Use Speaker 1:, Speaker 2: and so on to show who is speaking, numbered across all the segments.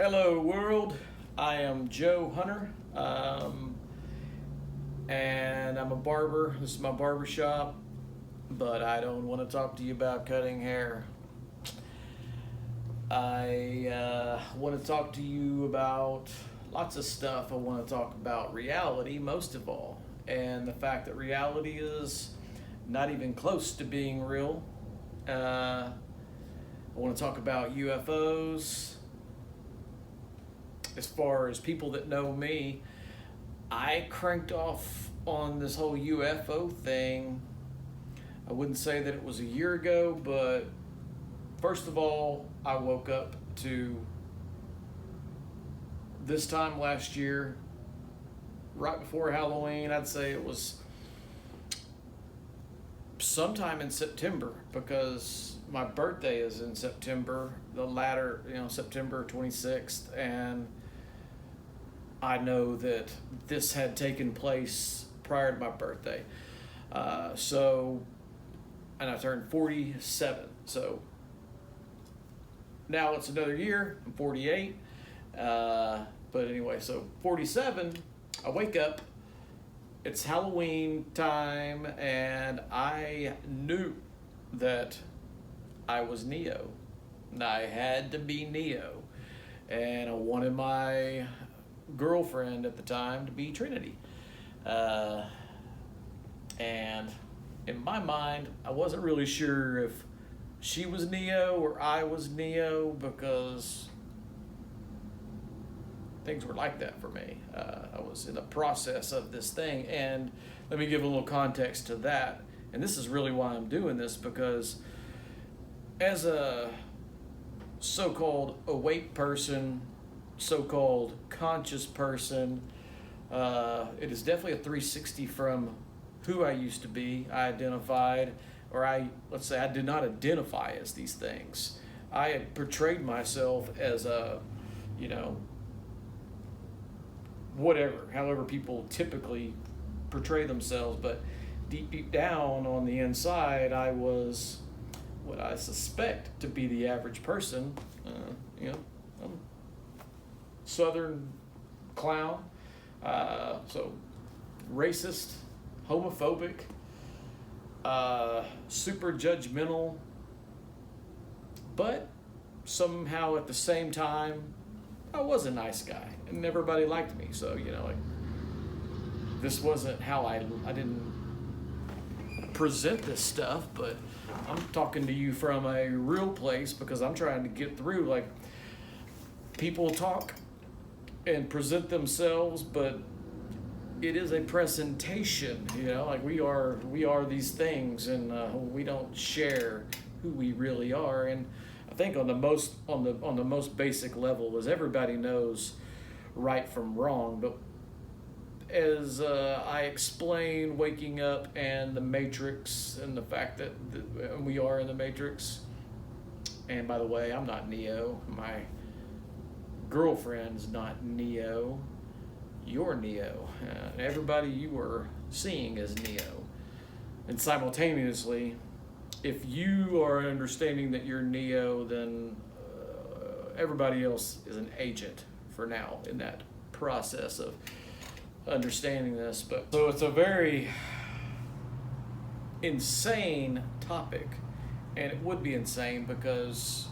Speaker 1: Hello world, I am Joe Hunter, and I'm a barber. This is my barber shop, but I don't want to talk to you about cutting hair. I want to talk to you about lots of stuff. I want to talk about reality most of all, and the fact that reality is not even close to being real. I want to talk about UFOs. As far as people that know me, I cranked off on this whole UFO thing. I wouldn't say that it was a year ago, but first of all, I woke up to this time last year, right before Halloween. I'd say it was sometime in September, because my birthday is in September, the latter, September 26th, and I know that this had taken place prior to my birthday. And I turned 47. So now it's another year. I'm 48. But anyway, so 47, I wake up. It's Halloween time, and I knew that I was Neo. And I had to be Neo. And I wanted my girlfriend at the time to be Trinity. And in my mind, I wasn't really sure if she was Neo or I was Neo, because things were like that for me. I was in the process of this thing, and let me give a little context to that. And this is really why I'm doing this, because as a so-called awake person, so-called conscious person, it is definitely a 360 from who I used to be. I identified, or let's say I did not identify as these things. I had portrayed myself as a, whatever, however people typically portray themselves, but deep down on the inside, I was what I suspect to be the average person. I'm Southern clown, so racist, homophobic, super judgmental, but somehow at the same time, I was a nice guy, and everybody liked me. So this wasn't how I didn't present this stuff, but I'm talking to you from a real place, because I'm trying to get through. People talk and present themselves, but it is a presentation, we are these things, and we don't share who we really are. And I think on the most basic level is everybody knows right from wrong. But as I explain waking up and the Matrix, and the fact that we are in the Matrix, and by the way, I'm not Neo. My girlfriend's not Neo. You're Neo. Everybody you are seeing is Neo. And simultaneously, if you are understanding that you're Neo, then everybody else is an agent for now in that process of understanding this. But so it's a very insane topic, and it would be insane because,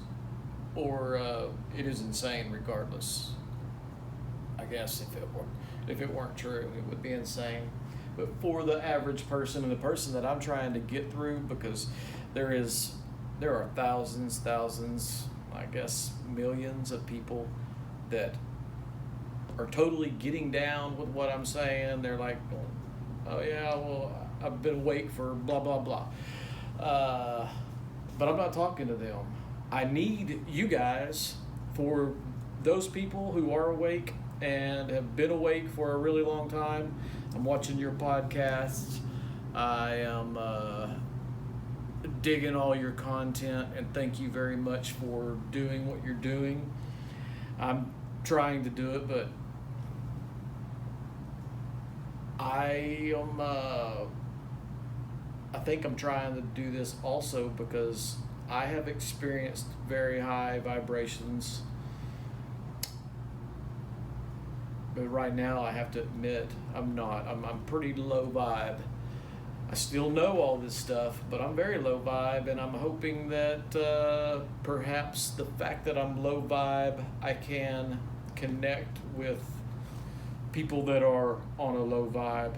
Speaker 1: it is insane regardless. I guess if it weren't true, it would be insane. But for the average person, and the person that I'm trying to get through, because there are thousands, I guess millions of people that are totally getting down with what I'm saying. They're like, oh yeah, well, I've been awake for blah, blah, blah. But I'm not talking to them. I need you guys, for those people who are awake and have been awake for a really long time. I'm watching your podcasts. I am digging all your content, and thank you very much for doing what you're doing. I'm trying to do it, but I think I'm trying to do this also because I have experienced very high vibrations But right now, I have to admit, I'm not. I'm pretty low vibe. I still know all this stuff, but I'm very low vibe, and I'm hoping that perhaps the fact that I'm low vibe, I can connect with people that are on a low vibe,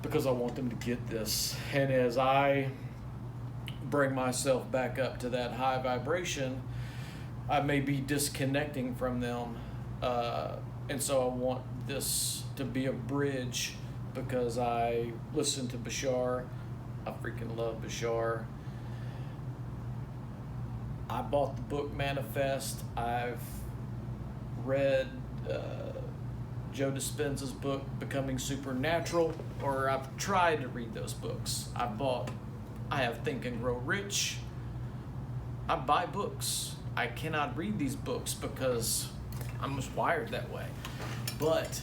Speaker 1: because I want them to get this. And as I bring myself back up to that high vibration, I may be disconnecting from them. And so I want this to be a bridge, because I listen to Bashar. I freaking love Bashar. I bought the book Manifest. I've read Joe Dispenza's book Becoming Supernatural, or I've tried to read those books. I have Think and Grow Rich. I buy books. I cannot read these books because I'm just wired that way. But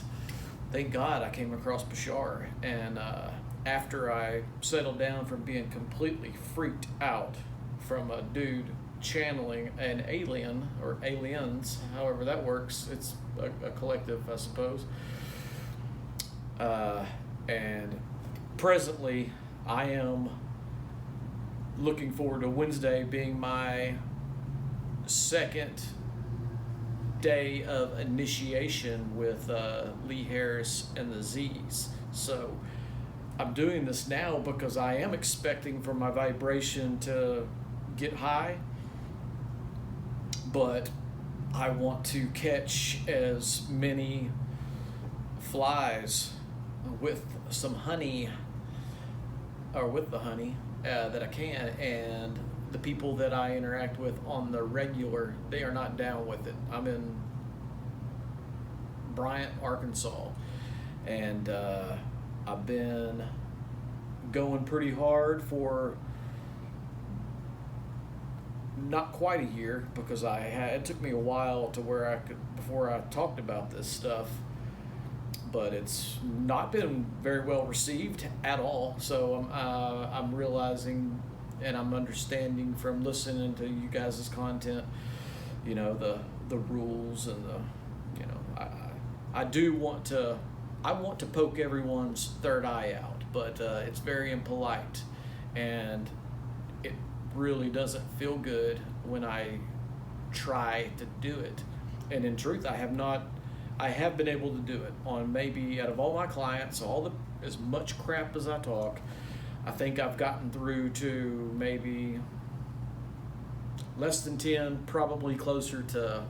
Speaker 1: thank God I came across Bashar, and after I settled down from being completely freaked out from a dude channeling an alien, or aliens, however that works, it's a collective, I suppose. And presently, I am looking forward to Wednesday being my second day of initiation with Lee Harris and the Z's. So I'm doing this now because I am expecting for my vibration to get high, but I want to catch as many flies with some honey, or with the honey, that I can. And the people that I interact with on the regular, they are not down with it. I'm in Bryant, Arkansas, and I've been going pretty hard for not quite a year, because it took me a while to where I could, before I talked about this stuff, but it's not been very well received at all. So I'm realizing, and I'm understanding from listening to you guys' content, you know, the rules and the, you know, I do want to, I want to poke everyone's third eye out, but it's very impolite, and it really doesn't feel good when I try to do it. And in truth, I have been able to do it on, maybe out of all my clients, as much crap as I talk, I think I've gotten through to maybe less than 10, probably closer to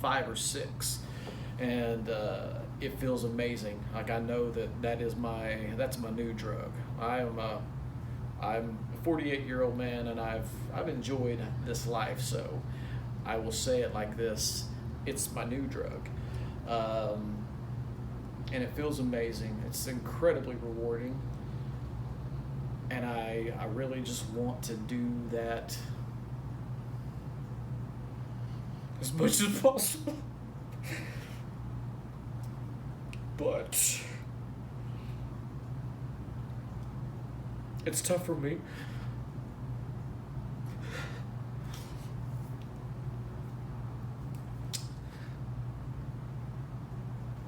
Speaker 1: 5 or 6. And it feels amazing. Like, I know that's my new drug. I'm a 48-year-old man, and I've enjoyed this life, so I will say it like this: it's my new drug. And it feels amazing. It's incredibly rewarding, and I really just want to do that as much as possible. But it's tough for me.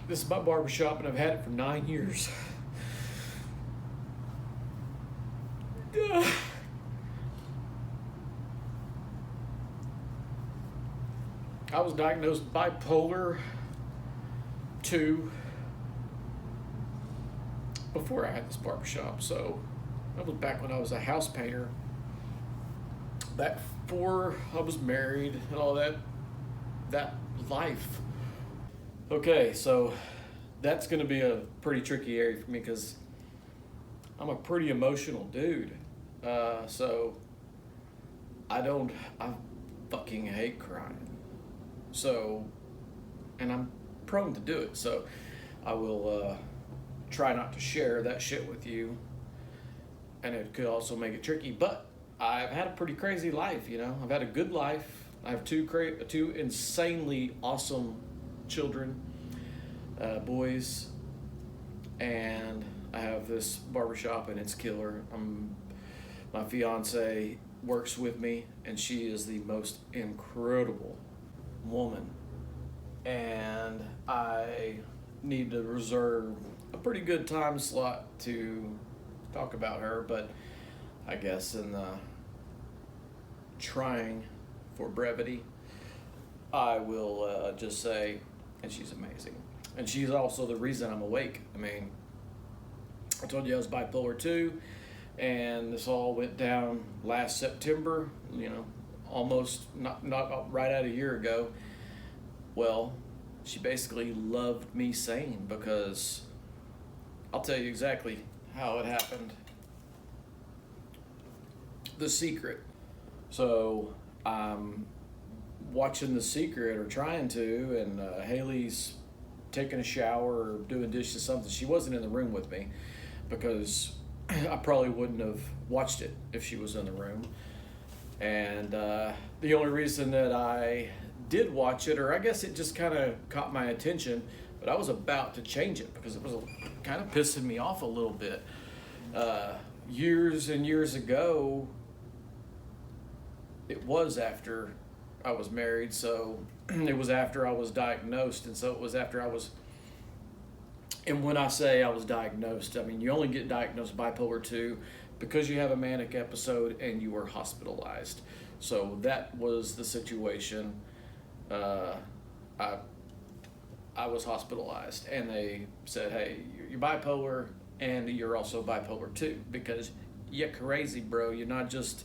Speaker 1: This is my barbershop, and I've had it for 9 years. I was diagnosed bipolar 2 before I had this barbershop. So that was back when I was a house painter, back before I was married and all that life. Okay, so that's going to be a pretty tricky area for me, because I'm a pretty emotional dude. So I fucking hate crying. So, and I'm prone to do it. So I will try not to share that shit with you. And it could also make it tricky. But I've had a pretty crazy life, you know. I've had a good life. I have two insanely awesome children, boys, and I have this barbershop, and it's killer. My fiance works with me, and she is the most incredible woman, and I need to reserve a pretty good time slot to talk about her, but I guess in the trying for brevity, I will just say, and she's amazing. And she's also the reason I'm awake. I mean, I told you I was bipolar 2, and this all went down last September, almost not right at a year ago. Well, she basically loved me sane, because I'll tell you exactly how it happened. The Secret. So I'm watching The Secret, or trying to, and Haley's taking a shower or doing dishes, something. She wasn't in the room with me, because I probably wouldn't have watched it if she was in the room. And the only reason that I did watch it, or I guess it just kind of caught my attention, but I was about to change it because it was kind of pissing me off a little bit. Years and years ago, it was after I was married, so it was after I was diagnosed, and so it was after I was, and when I say I was diagnosed, I mean you only get diagnosed bipolar 2 because you have a manic episode and you were hospitalized. So that was the situation. I was hospitalized, and they said, hey, you're bipolar and you're also bipolar 2, because you're crazy, bro. You're not just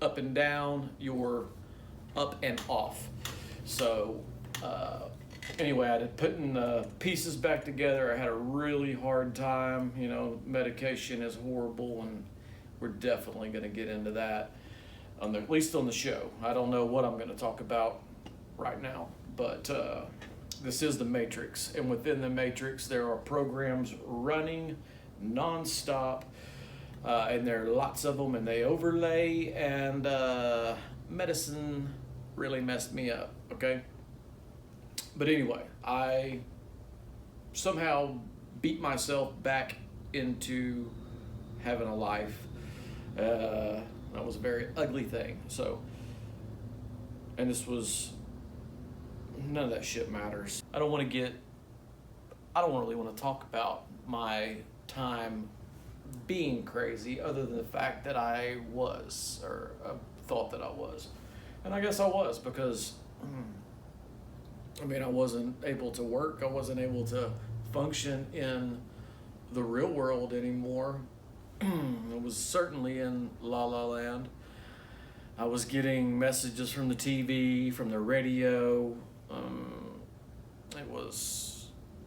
Speaker 1: up and down, you're up and off. So anyway, I had putting the pieces back together. I had a really hard time. Medication is horrible, and we're definitely going to get into that at least on the show. I don't know what I'm going to talk about right now, but this is the Matrix, and within the Matrix there are programs running nonstop, and there are lots of them, and they overlay, and medicine really messed me up, okay? But anyway, I somehow beat myself back into having a life. That was a very ugly thing. So, and this was, none of that shit matters. I don't really want to talk about my time being crazy, other than the fact that I was, or thought that I was. And I guess I was, because I wasn't able to work. I wasn't able to function in the real world anymore. I was certainly in La La Land. I was getting messages from the TV, from the radio.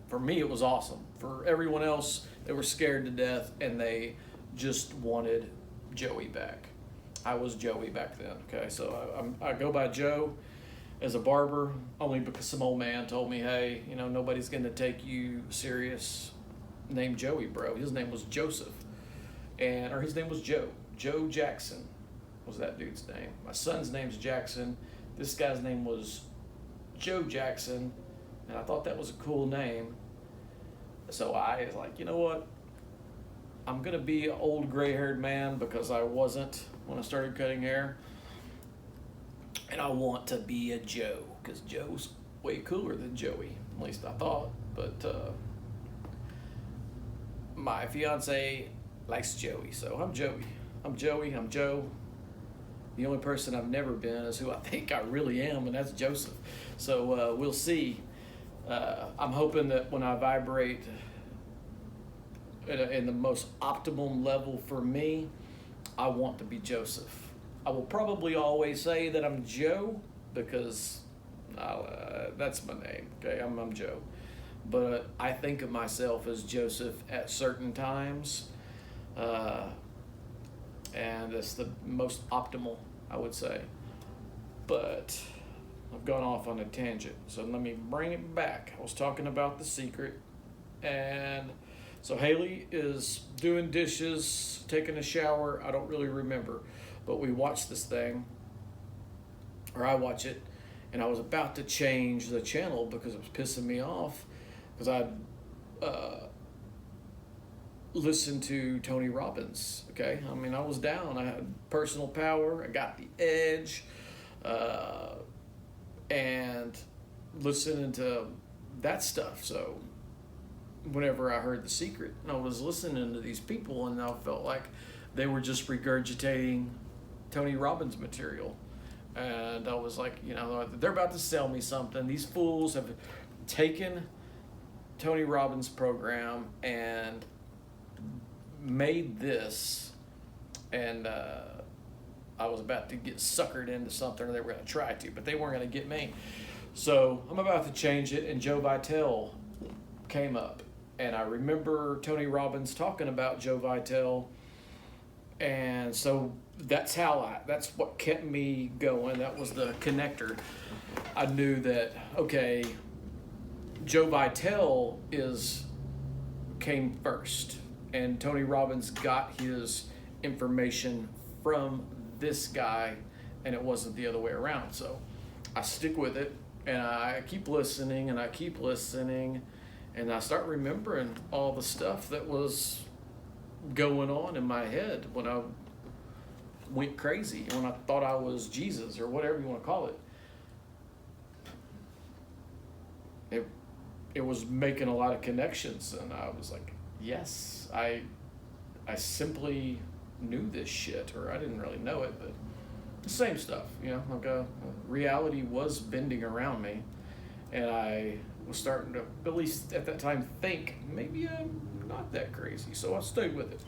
Speaker 1: For me, it was awesome. For everyone else, they were scared to death, and they just wanted Joey back. I was Joey back then, okay? So I go by Joe as a barber, only because some old man told me, hey, nobody's going to take you serious named Joey, bro. His name was Joseph. Or his name was Joe. Joe Jackson was that dude's name. My son's name's Jackson. This guy's name was Joe Jackson, and I thought that was a cool name. So I was like, you know what? I'm going to be an old gray-haired man, because I wasn't when I started cutting hair. And I want to be a Joe, because Joe's way cooler than Joey. At least I thought. But my fiance likes Joey, so I'm Joey. I'm Joey, I'm Joe. The only person I've never been is who I think I really am, and that's Joseph. So we'll see. I'm hoping that when I vibrate in the most optimum level for me, I want to be Joseph. I will probably always say that I'm Joe, because that's my name, okay? I'm Joe. But I think of myself as Joseph at certain times. And it's the most optimal, I would say. But I've gone off on a tangent, so let me bring it back. I was talking about The Secret, and so Haley is doing dishes, taking a shower. I don't really remember, but we watched this thing, or I watch it, and I was about to change the channel because it was pissing me off, because I'd listened to Tony Robbins, okay? I was down. I had Personal Power. I got The Edge. And listening to that stuff. So whenever I heard The Secret, and I was listening to these people, and I felt like they were just regurgitating Tony Robbins material. And I was like, you know, they're about to sell me something. These fools have taken Tony Robbins' program and made this, and I was about to get suckered into something, or they were going to try to, but they weren't going to get me. So I'm about to change it, and Joe Vitale came up. And I remember Tony Robbins talking about Joe Vitale, and so that's what kept me going. That was the connector. I knew that, okay, Joe Vitale came first, and Tony Robbins got his information from this guy, and it wasn't the other way around. So I stick with it, and I keep listening, and I keep listening, and I start remembering all the stuff that was going on in my head when I went crazy, when I thought I was Jesus, or whatever you want to call it. It was making a lot of connections, and I was like, yes, I simply knew this shit, or I didn't really know it, but the same stuff, you know, like reality was bending around me, and I was starting to, at least at that time, think maybe I'm not that crazy, so I stayed with it.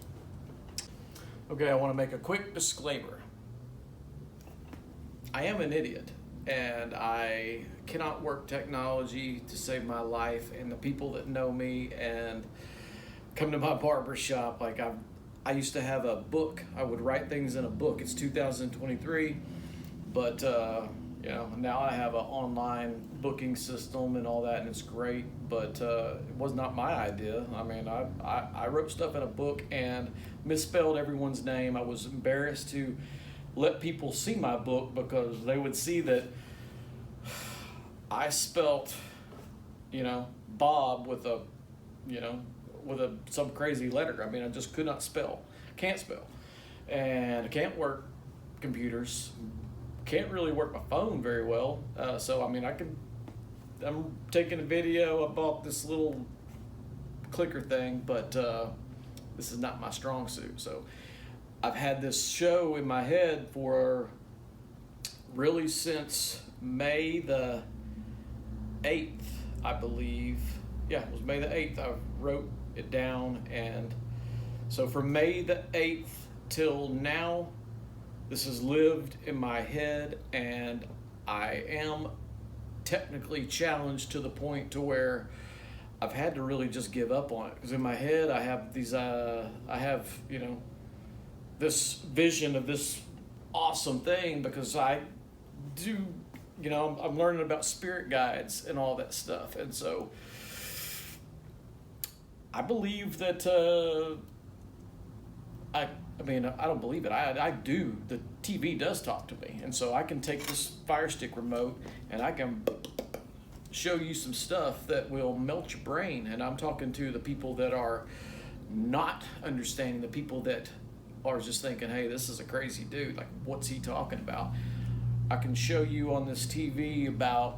Speaker 1: Okay, I want to make a quick disclaimer. I am an idiot, and I cannot work technology to save my life, and the people that know me and come to my barber shop, like I used to have a book. I would write things in a book. It's 2023, but you know, now I have an online booking system and all that, and it's great, but it was not my idea. I mean, I wrote stuff in a book and misspelled everyone's name. I was embarrassed to let people see my book because they would see that I spelt, you know, Bob with a, you know, some crazy letter. I mean, I just could not spell, can't spell, and I can't work computers, can't really work my phone very well. So I mean, I'm taking a video. I bought this little clicker thing, but this is not my strong suit. So I've had this show in my head for really since May the 8th, I believe. Yeah, it was May the 8th. I wrote it down, and so from May the 8th till now, this has lived in my head, and I am technically challenged to the point to where I've had to really just give up on it, because in my head I have these you know, this vision of this awesome thing, because I do, you know, I'm learning about spirit guides and all that stuff, and so I believe that I mean, I don't believe it. I do. The TV does talk to me. And so I can take this Fire Stick remote and I can show you some stuff that will melt your brain. And I'm talking to the people that are not understanding, the people that are just thinking, hey, this is a crazy dude. Like, what's he talking about? I can show you on this TV about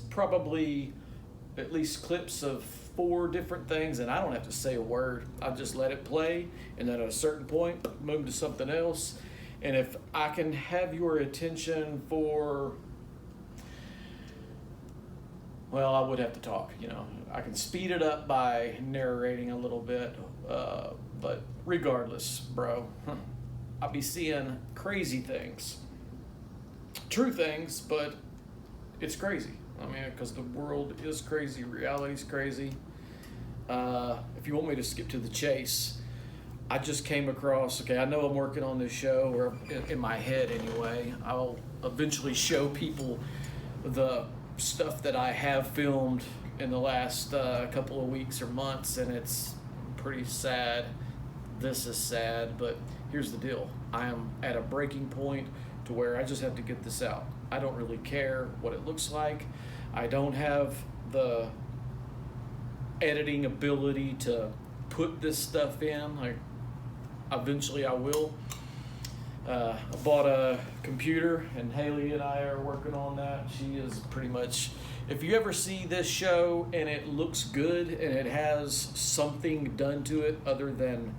Speaker 1: probably at least clips of 4 different things, and I don't have to say a word. I just let it play, and then at a certain point, move to something else. And if I can have your attention for, well, I would have to talk, you know. I can speed it up by narrating a little bit, but regardless, bro, I'll be seeing crazy things. True things, but it's crazy. I mean, because the world is crazy, reality's crazy. If you want me to skip to the chase, I just came across, okay, I know I'm working on this show, or in my head anyway. I'll eventually show people the stuff that I have filmed in the last couple of weeks or months, and it's pretty sad. This is sad, but here's the deal. I am at a breaking point to where I just have to get this out. I don't really care what it looks like. I don't have the editing ability to put this stuff in. Like, eventually I will. I bought a computer, and Haley and I are working on that. She is pretty much, if you ever see this show and it looks good and it has something done to it other than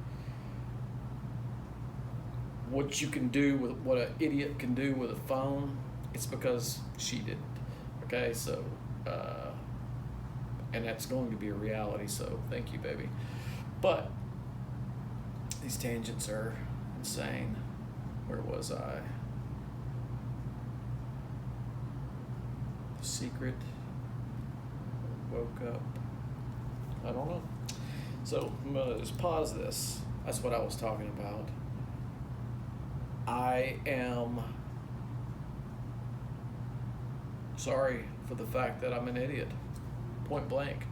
Speaker 1: what you can do with what an idiot can do with a phone, it's because she did. Okay, so, and that's going to be a reality, so thank you, baby. But these tangents are insane. Where was I? The Secret. Woke up. I don't know. So I'm gonna just pause this. That's what I was talking about. I am sorry for the fact that I'm an idiot. Point blank.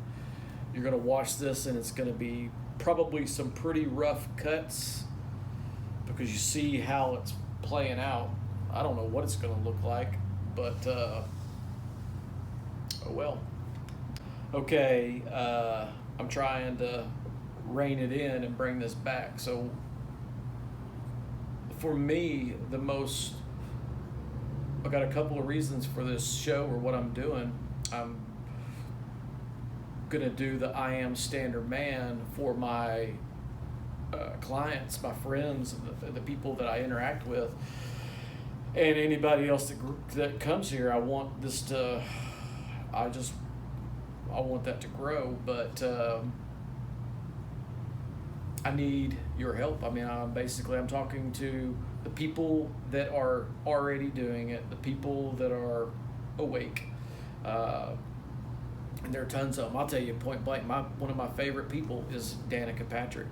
Speaker 1: You're gonna watch this and it's gonna be probably some pretty rough cuts, because you see how it's playing out. I don't know what it's going to look like, but oh well. Okay, I'm trying to rein it in and bring this back. So for me, I got a couple of reasons for this show or what I'm doing. I'm going to do the I Am Standard Man for my clients, my friends, the people that I interact with, and anybody else that comes here. I want that to grow, but I need your help. I mean, I'm talking to the people that are already doing it, the people that are awake, and there are tons of them. I'll tell you point blank, one of my favorite people is Danica Patrick.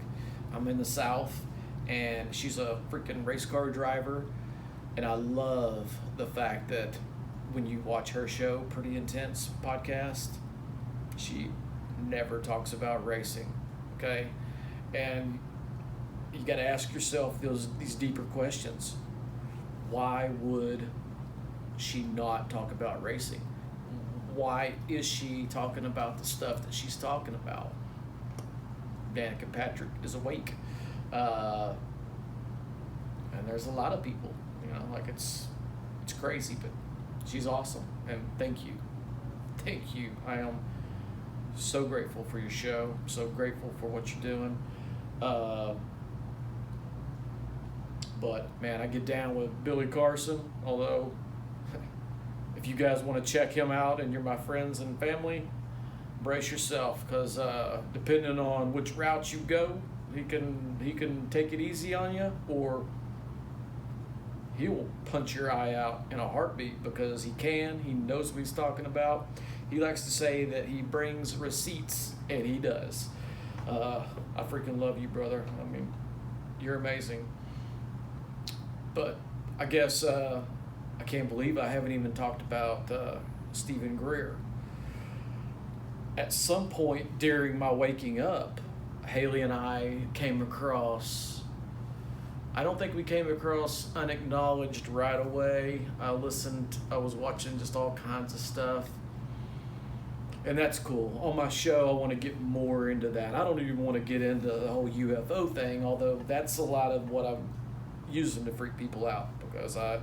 Speaker 1: I'm in the South, and she's a freaking race car driver, and I love the fact that when you watch her show, Pretty Intense podcast, she never talks about racing, okay? And you got to ask yourself these deeper questions. Why would she not talk about racing? Why is she talking about the stuff that she's talking about? Danica Patrick is awake, and there's a lot of people, like it's crazy, but she's awesome, and thank you. I am so grateful for your show, so grateful for what you're doing, but man, I get down with Billy Carson, although if you guys want to check him out and you're my friends and family, brace yourself, because depending on which route you go, he can take it easy on you, or he will punch your eye out in a heartbeat, because he knows what he's talking about. He likes to say that he brings receipts, and he does. I freaking love you, brother. I mean, you're amazing. But I guess I can't believe I haven't even talked about Stephen Greer. At some point during my waking up, Haley and I came across, I don't think we came across Unacknowledged right away. I was watching just all kinds of stuff. And that's cool. On my show, I want to get more into that. I don't even want to get into the whole UFO thing, although that's a lot of what I'm using to freak people out, because I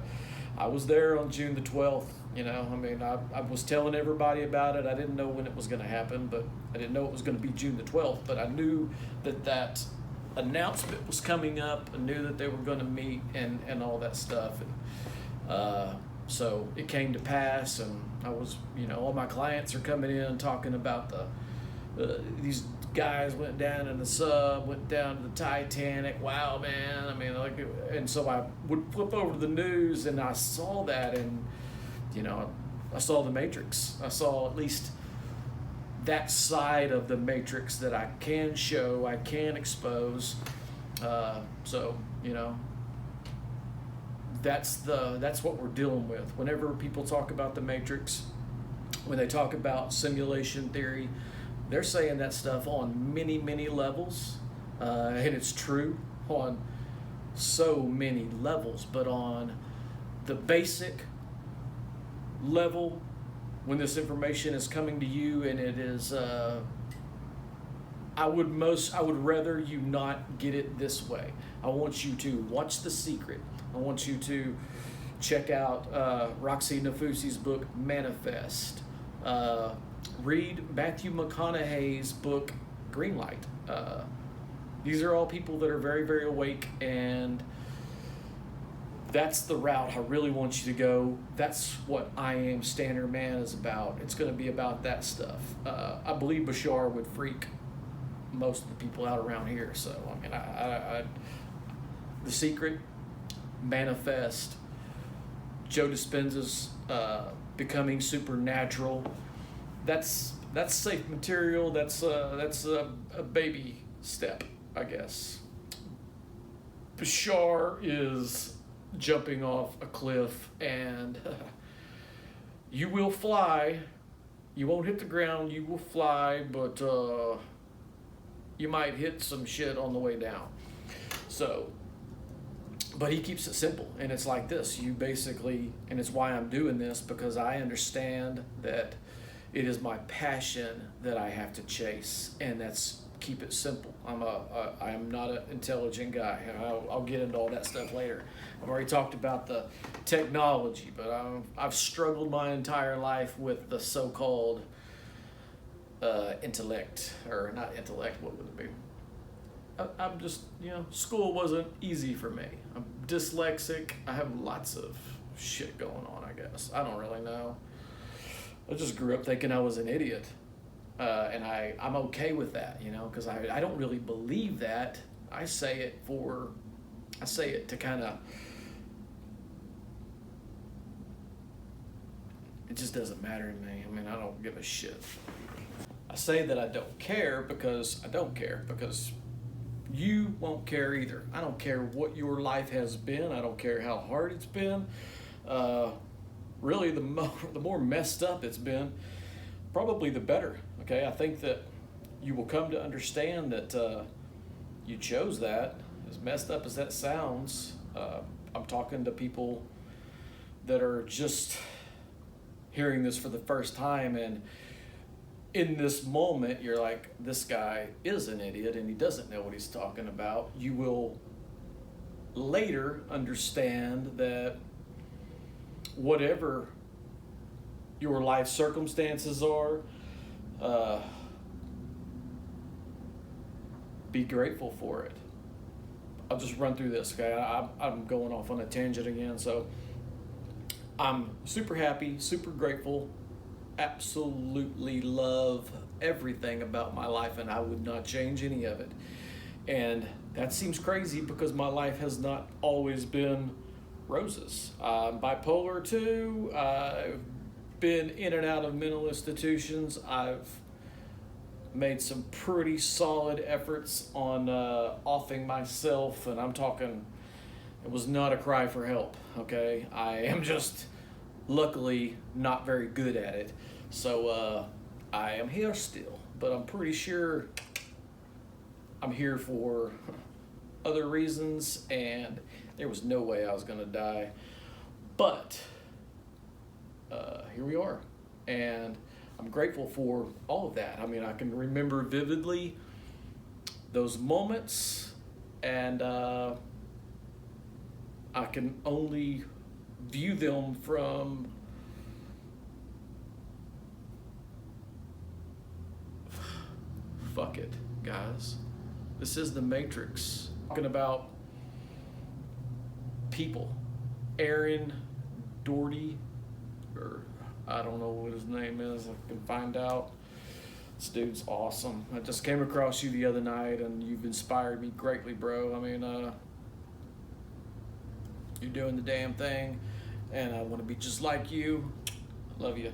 Speaker 1: was there on June the 12th. I was telling everybody about it. I didn't know when it was going to happen, but I didn't know it was going to be June the 12th, but I knew that announcement was coming up. I knew that they were going to meet and all that stuff. And so it came to pass, and I was, all my clients are coming in talking about these guys went down in the sub, went down to the Titanic. Wow, man. And so I would flip over to the news, and I saw that, and I saw the Matrix. I saw at least that side of the Matrix that I can show, I can expose. So that's what we're dealing with. Whenever people talk about the Matrix, when they talk about simulation theory, they're saying that stuff on many, many levels, and it's true on so many levels. But on the basic level, when this information is coming to you, and it is, I would rather you not get it this way. I want you to watch The Secret. I want you to check out Roxy Nafusi's book, Manifest. Read Matthew McConaughey's book, Greenlight. These are all people that are very, very awake, and that's the route I really want you to go. That's what I Am Standard Man is about. It's going to be about that stuff. I believe Bashar would freak most of the people out around here. So, I mean, The Secret, Manifest, Joe Dispenza's Becoming Supernatural. That's safe material. That's a baby step, I guess. Bashar is jumping off a cliff, and you will fly. You won't hit the ground. You will fly, but you might hit some shit on the way down. So, but he keeps it simple, and it's like this. You basically, and it's why I'm doing this, because I understand that it is my passion that I have to chase, and that's keep it simple. I'm not an intelligent guy. I'll get into all that stuff later. I've already talked about the technology, but I've struggled my entire life with the so-called intellect, or not intellect, what would it be? I'm just, school wasn't easy for me. I'm dyslexic. I have lots of shit going on, I guess. I don't really know. I just grew up thinking I was an idiot. And I'm okay with that, because I don't really believe that. I say it to kind of, it just doesn't matter to me. I mean, I don't give a shit. I say that I don't care because I don't care, because you won't care either. I don't care what your life has been. I don't care how hard it's been. Really, the more messed up it's been, probably the better. Okay, I think that you will come to understand that you chose that. As messed up as that sounds, I'm talking to people that are just hearing this for the first time, and in this moment, you're like, this guy is an idiot and he doesn't know what he's talking about. You will later understand that whatever your life circumstances are, be grateful for it. I'll just run through this, okay? I'm going off on a tangent again. So I'm super happy, super grateful, absolutely love everything about my life, and I would not change any of it. And that seems crazy because my life has not always been roses. I'm bipolar too. I've been in and out of mental institutions. I've made some pretty solid efforts on offing myself, and I'm talking, it was not a cry for help, okay? I am just luckily not very good at it. So I am here still, but I'm pretty sure I'm here for other reasons, and there was no way I was gonna die. But here we are, and I'm grateful for all of that. I mean, I can remember vividly those moments, and I can only view them from fuck it, guys. This is the Matrix. Talking about people. Aaron Doherty, or I don't know what his name is. I can find out. This dude's awesome. I just came across you the other night, and you've inspired me greatly, bro. I mean, you're doing the damn thing, and I want to be just like you. I love you.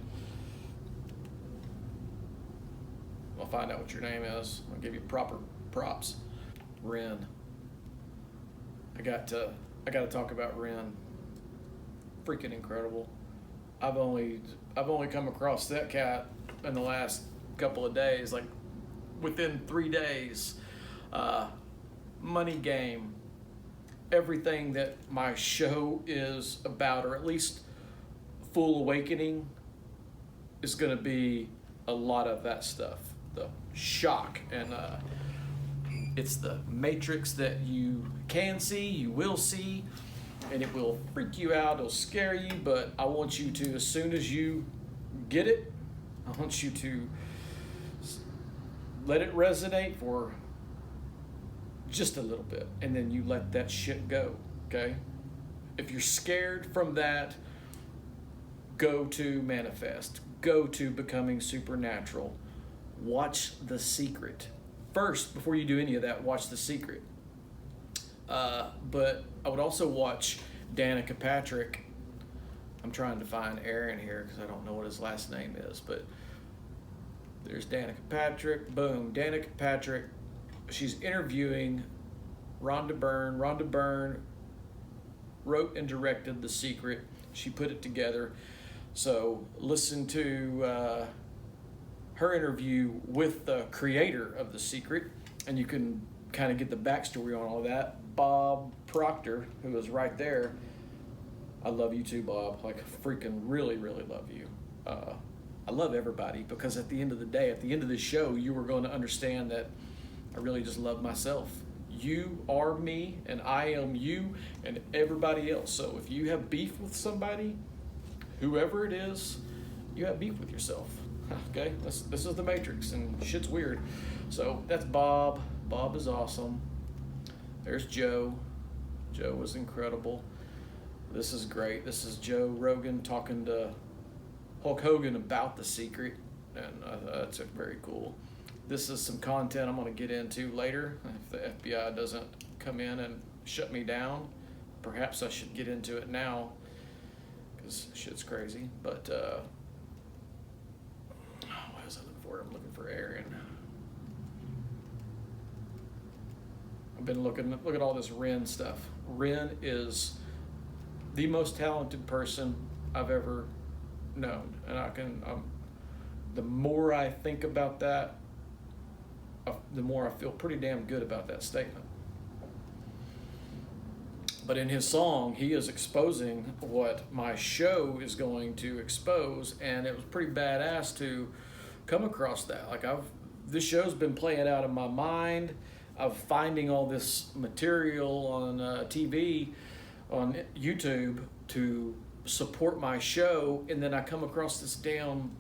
Speaker 1: I'll find out what your name is. I'll give you proper props. Ren. I got to talk about Ren. Freaking incredible. I've only come across that cat in the last couple of days, like within 3 days. Money Game, everything that my show is about, or at least Full Awakening, is going to be a lot of that stuff. The shock and It's the matrix that you can see, you will see, and it will freak you out, it'll scare you, but I want you to, as soon as you get it, I want you to let it resonate for just a little bit, and then you let that shit go, okay? If you're scared from that, go to manifest, go to becoming supernatural. Watch The Secret. First, before you do any of that, watch The Secret. But I would also watch Danica Patrick. I'm trying to find Aaron here because I don't know what his last name is, but there's Danica Patrick. Boom, Danica Patrick. She's interviewing Rhonda Burns. Rhonda Burns wrote and directed The Secret. She put it together. So listen to her interview with the creator of The Secret, and you can kind of get the backstory on all that. Bob Proctor, who is right there. I love you too, Bob. Like, freaking really, really love you. I love everybody, because at the end of the day, at the end of this show, you are going to understand that I really just love myself. You are me, and I am you, and everybody else. So if you have beef with somebody, whoever it is, you have beef with yourself. Okay, this is the Matrix, and shit's weird. So that's Bob. Bob is awesome. There's Joe. Joe was incredible. This is great. This is Joe Rogan talking to Hulk Hogan about The Secret, and that's very cool. This is some content I'm going to get into later. If the FBI doesn't come in and shut me down, perhaps I should get into it now, because shit's crazy. But what was I looking for? I'm looking for Aaron. I've been look at all this Ren stuff. Ren is the most talented person I've ever known, and the more I think about that, the more I feel pretty damn good about that statement. But in his song, he is exposing what my show is going to expose, and it was pretty badass to come across that. Like, this show's been playing out in my mind of finding all this material on TV, on YouTube, to support my show, and then I come across this damn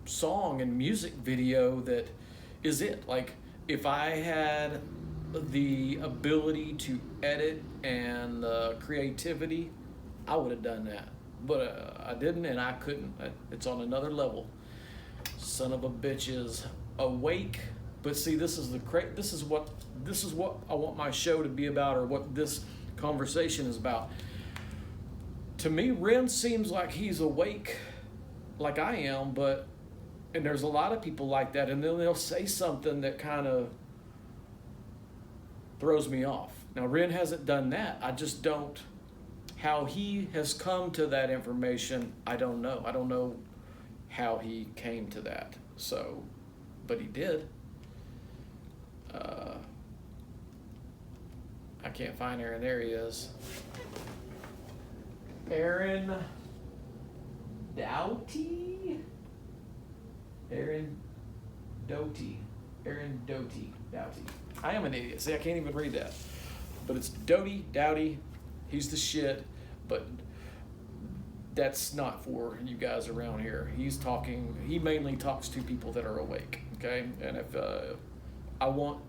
Speaker 1: song and music video that is it. Like, if I had the ability to edit and creativity, I would have done that, but I didn't, and I couldn't. It's on another level. Son of a bitch is awake. But see, this is what I want my show to be about, or what this conversation is about. To me, Ren seems like he's awake, like I am, and there's a lot of people like that, and then they'll say something that kind of throws me off. Now, Ren hasn't done that. I just don't. How he has come to that information, I don't know. I don't know how he came to that. So, but he did. I can't find Aaron. There he is. Aaron Doughty? Aaron Doughty. I am an idiot. See, I can't even read that. But it's Doughty. He's the shit. But that's not for you guys around here. He mainly talks to people that are awake. Okay? And if I want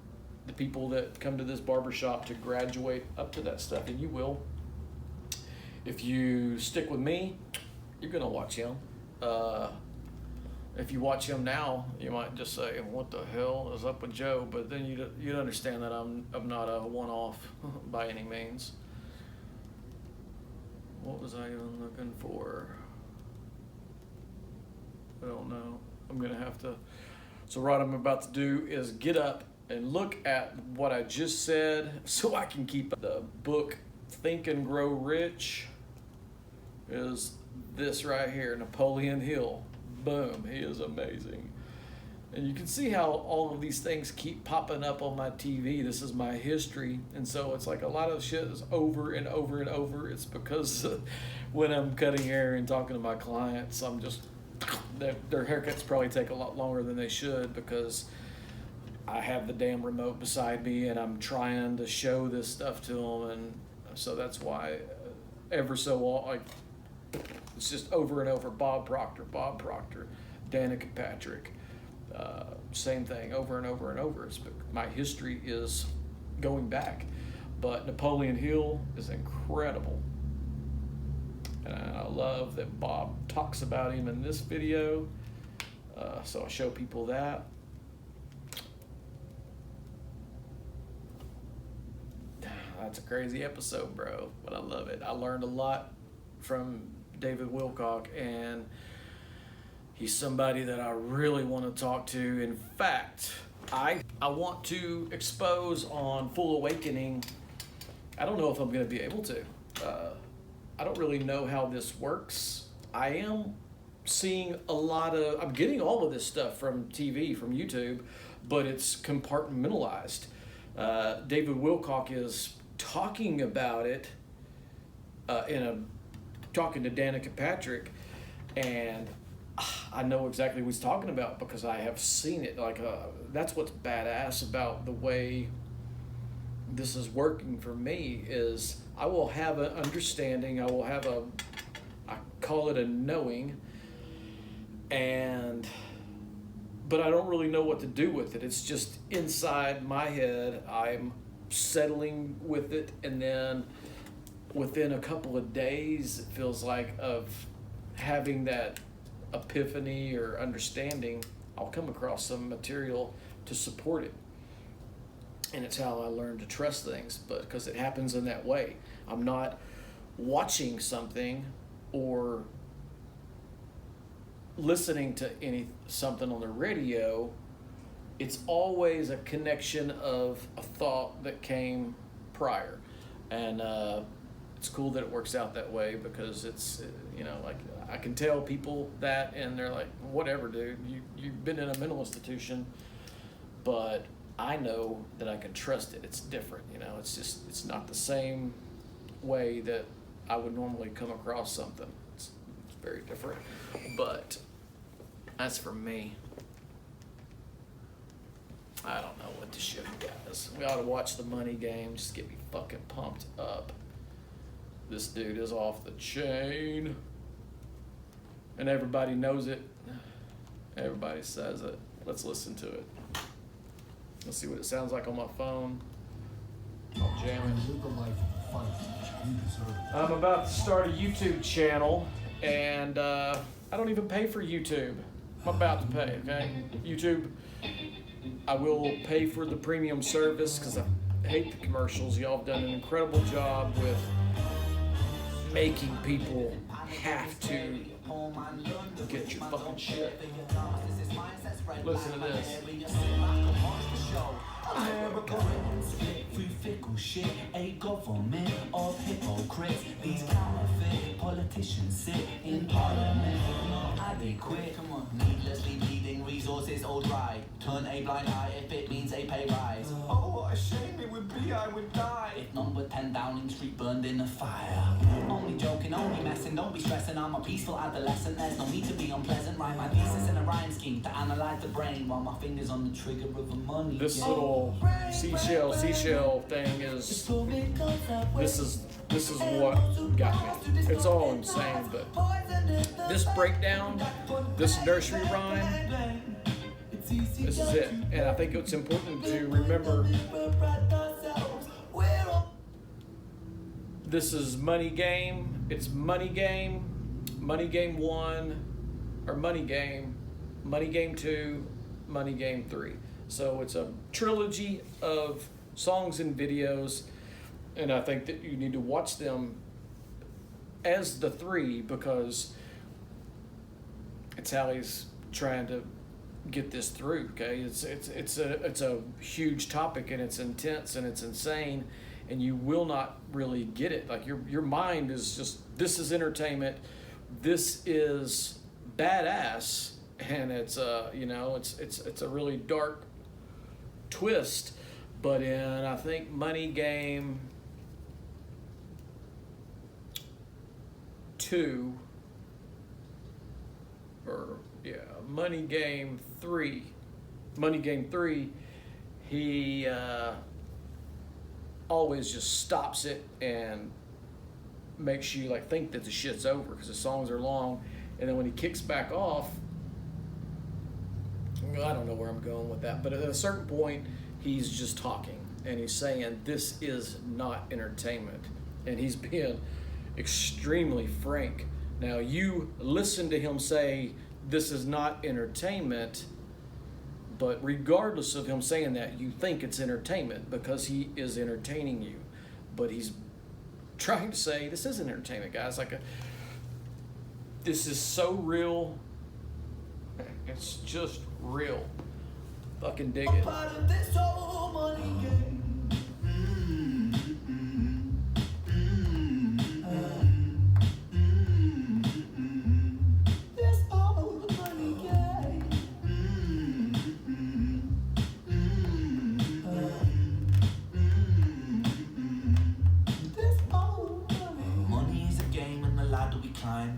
Speaker 1: the people that come to this barbershop to graduate up to that stuff, and you will. If you stick with me, you're going to watch him. If you watch him now, you might just say, what the hell is up with Joe? But then you'd understand that I'm not a one-off by any means. What was I even looking for? I don't know. I'm going to have to. So what I'm about to do is get up and look at what I just said so I can keep the book. Think and Grow Rich is this right here, Napoleon Hill. Boom, he is amazing. And you can see how all of these things keep popping up on my TV. This is my history. And so it's like a lot of shit is over and over and over. It's because when I'm cutting hair and talking to my clients, I'm just, their haircuts probably take a lot longer than they should, because I have the damn remote beside me and I'm trying to show this stuff to them, and so that's why ever so like it's just over and over. Bob Proctor, Danica Patrick, same thing over and over and over. My history is going back, but Napoleon Hill is incredible, and I love that Bob talks about him in this video. So I show people that. That's a crazy episode, bro, but I love it. I learned a lot from David Wilcock, and he's somebody that I really want to talk to. In fact, I want to expose on Full Awakening. I don't know if I'm going to be able to. I don't really know how this works. I am seeing I'm getting all of this stuff from TV, from YouTube, but it's compartmentalized. David Wilcock is talking about it talking to Danica Patrick, and I know exactly what he's talking about because I have seen it. Like that's what's badass about the way this is working for me is I will have an understanding, I call it a knowing, but I don't really know what to do with it. It's just inside my head. I'm settling with it, and then within a couple of days, it feels like, of having that epiphany or understanding, I'll come across some material to support it. And it's how I learned to trust things, but because it happens in that way. I'm not watching something or listening to something on the radio. It's always a connection of a thought that came prior, and it's cool that it works out that way because it's like I can tell people that and they're like, whatever, dude, you've been in a mental institution, but I know that I can trust it. It's different, it's not the same way that I would normally come across something. It's very different, but that's for me. I don't know what to show you guys. We ought to watch the Money Game, just get me fucking pumped up. This dude is off the chain. And everybody knows it. Everybody says it. Let's listen to it. Let's see what it sounds like on my phone. I'll jam it. I'm about to start a YouTube channel, and I don't even pay for YouTube. I'm about to pay, okay? YouTube, I will pay for the premium service because I hate the commercials. Y'all have done an incredible job with making people have to get your fucking shit. Listen to this. Free fickle shit, a government of hypocrites. These counterfeit politicians sit in parliament, not adequate. Come on, needlessly bleeding resources all dry. Turn a blind eye if it means a pay rise. Oh, what a shame it would be, I would die if number 10 Downing Street burned in a fire. Only joking, only messing, don't be stressing. I'm a peaceful adolescent, there's no need to be unpleasant. Write my thesis in a rhyme scheme to analyze the brain while my fingers on the trigger of a money. This little seashell thing is this is what got me. It's all insane, but this breakdown, this nursery rhyme, this is it. And I think it's important to remember this is Money Game. It's Money Game, Money Game 1, or Money Game 2, Money Game 3. So it's a trilogy of songs and videos, and I think that you need to watch them as the 3 because it's how he's trying to get this through. Okay, it's a huge topic, and it's intense and it's insane, and you will not really get it. Like your mind is just, this is entertainment, this is badass, and it's it's a really dark twist. But in, I think, Money Game 2, Money Game 3, he always just stops it and makes you like think that the shit's over because the songs are long, and then when he kicks back off, I don't know where I'm going with that, but at a certain point he's just talking and he's saying this is not entertainment, and he's being extremely frank. Now you listen to him say this is not entertainment, but regardless of him saying that, you think it's entertainment because he is entertaining you, but he's trying to say this isn't entertainment, guys. This is so real. It's just real. Fucking dig it.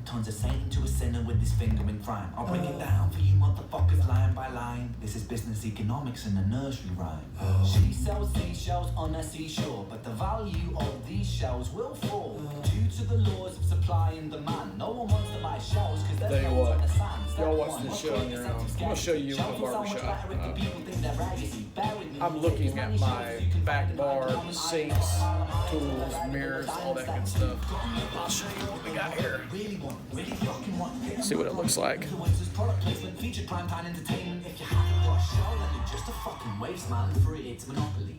Speaker 2: Turns a saint into a sinner with his finger in crime. I'll break it down for you motherfuckers line by line. This is business economics in a nursery rhyme. She sells seashells on a seashore, but the value of these shells will fall due to the laws of supply and demand. No one wants to buy shells because there's no on the sand.
Speaker 1: Y'all watch this show on your own. I'm going to show you a barbershop. I'm looking at my back bar, sinks, tools, mirrors, all that good stuff. I'll show you what we got here. See what it looks like.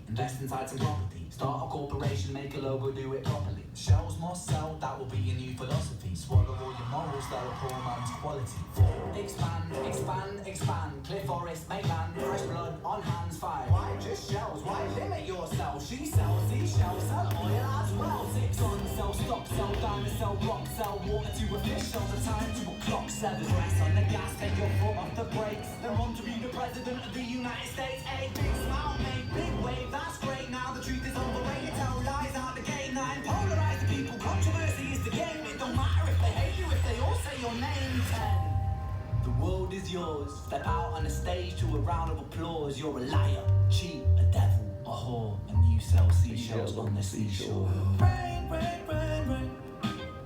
Speaker 2: Invest inside some property, start a corporation, make a logo, do it properly. Shells must sell, that will be a new philosophy. Swallow all your morals, that are poor man's quality. Expand, expand, expand. Clear forest, make land, fresh blood on hands, fire. Why just shells? Why limit yourself? She sells seashells, sell oil as well. 6 on, sell stock, sell diamonds, sell rock, sell water to a fish, sell the time to a clock. 7 rest on the gas, take your foot off the brakes. Then want to be the president of the United States. A big smile, make big wave, that's great. Now the truth is overrated, tell lies out the gate. 9 polarize the people, controversy is the game. It don't matter if they hate you, if they all say your name. 10. The world is yours. Step out on the stage to a round of applause. You're a liar, cheat, a devil, a whore, and you sell seashells on the seashore. Rain, rain, rain, rain.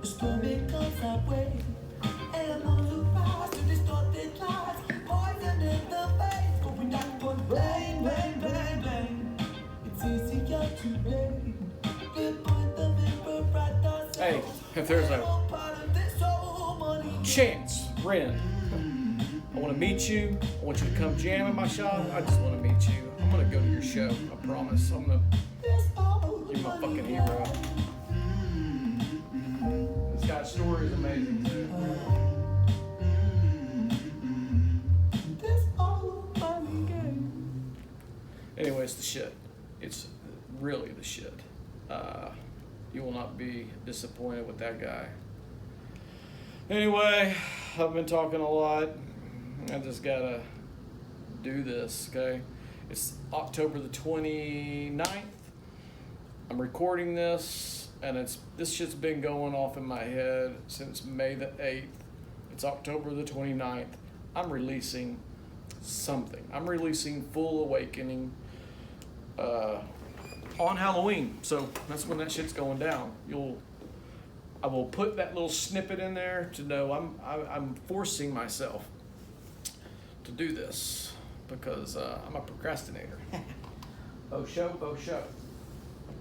Speaker 2: The storm it comes that way. Animals who rise to distorted lies. Poison in the face, going down for rain, rain, rain, rain. It's easier to blame.
Speaker 1: Hey, if there's a chance, Ren, I want to meet you. I want you to come jam in my shop. I just want to meet you. I'm going to go to your show. I promise. I'm going to. You're my fucking hero. This guy's story is amazing, too. Anyway, it's the shit. It's really the shit. You will not be disappointed with that guy. Anyway, I've been talking a lot. I just gotta do this, okay? It's October the 29th. I'm recording this, and this shit's been going off in my head since May the 8th. It's October the 29th. I'm releasing something. I'm releasing Full Awakening on Halloween, so that's when that shit's going down. I will put that little snippet in there to know I'm forcing myself to do this because I'm a procrastinator. Faux show, faux show.